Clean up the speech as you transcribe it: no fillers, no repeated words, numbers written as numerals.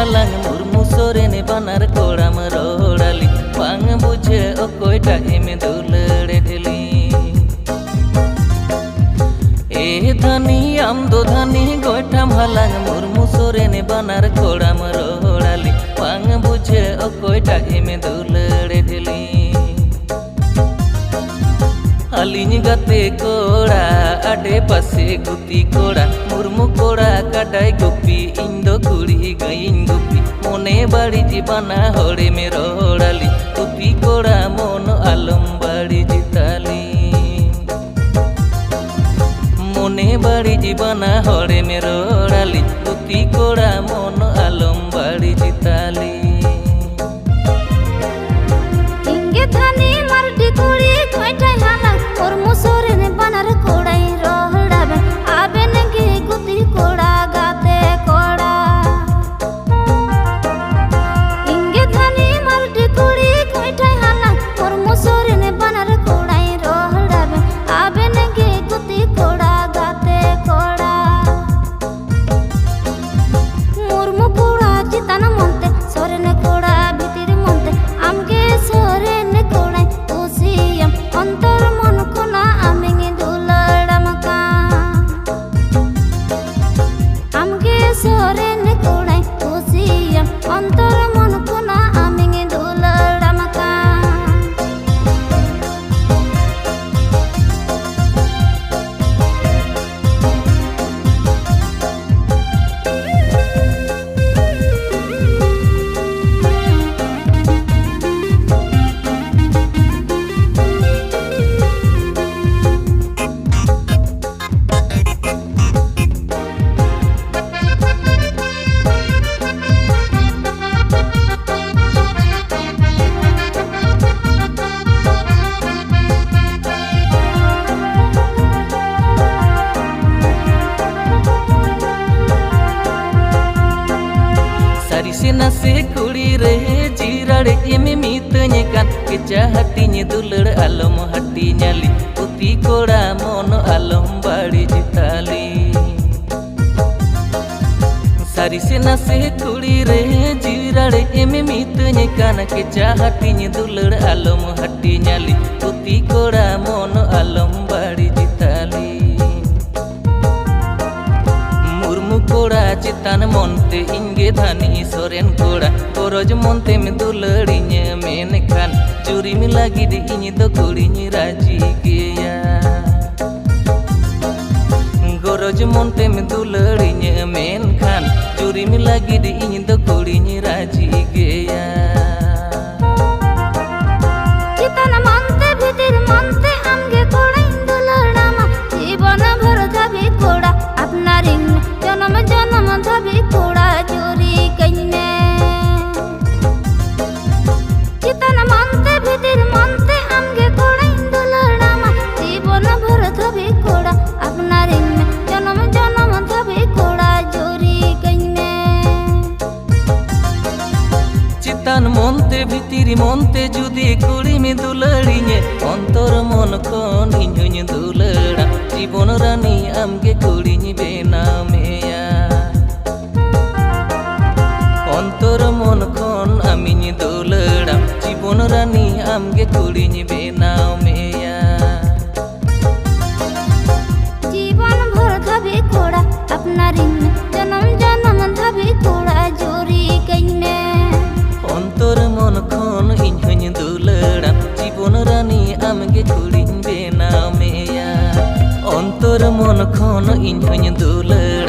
halang murmu sorene banar koram rodali bang buje okoita eme dulere dheli e dhani am do dhani goitam halang murmu sorene banar koram rodali bang buje okoita eme dulere dheli Alinya gate koda ade pase guti koda murmu koda kadai gupi indo kuri gain gupi mone badi jibana hore mero dali gupi koda mono alum badi jitali mone badi jibana hore mero dali gupi koda mono alum badi jitali inge thani mardi kuri koitai halang murmu sorene banar kodai rohdabe aben ge guti koda gate koda inge thani mardi kuri koitai halang murmu sorene banar kodai rohdabe aben ge guti koda gate koda murmu koda chitana monte sorene koda bhitir monte amge sorene kodai usiyam antar mon kona aminge duladamaka amge sorene kodai usiyam antar mon kona aminge duladamaka Nase kuri re jirade eme mitanya kan keja hatinya dulur alom hati nyali puti koda mono alom badi jitali sari se nase kuri re jirade eme mitanya kan keja hatinya dulur alom hati nyali puti koda mono alom badi jitali koda chitan monte inge dhani soren koda goroj monte me duladinya menkan juri mi lagi di ini do kurinya raji geya goroj monte me duladinya menkan juri mi lagi di ini do kurinya raji geya chitana monte bhitir monte amge koda duladama jibona bhar dhabi koda apnar जनम जनम धबी कोड़ा चोरी कइने चितन मनते भीतर मनते आमगे कोड़ा दुलड़ामा जीवन भर धबी कोड़ा अपना रिन जनम जनम धबी कोड़ा चोरी कइने चितन मनते भीतर मनते जुदी कुड़ी में दुलड़िने अंतर मन कोन इन्हुñ दुलड़ा जीवन रानी आमगे कुड़िñ बेनामे अंतर मन खन आमिñ दुलड़ाम जीवन रानी आमगे कुड़िñ बेनाव मेया जीवन भर धबी कोड़ा अपना रिन जन्म जन्म धबी कोड़ा जोरी कइने अंतर मन खन इन्हुñ दुलड़ाम जीवन रानी आमगे कुड़िñ बेनाव मेया अंतर मन खन इन्हुñ दुलड़ाम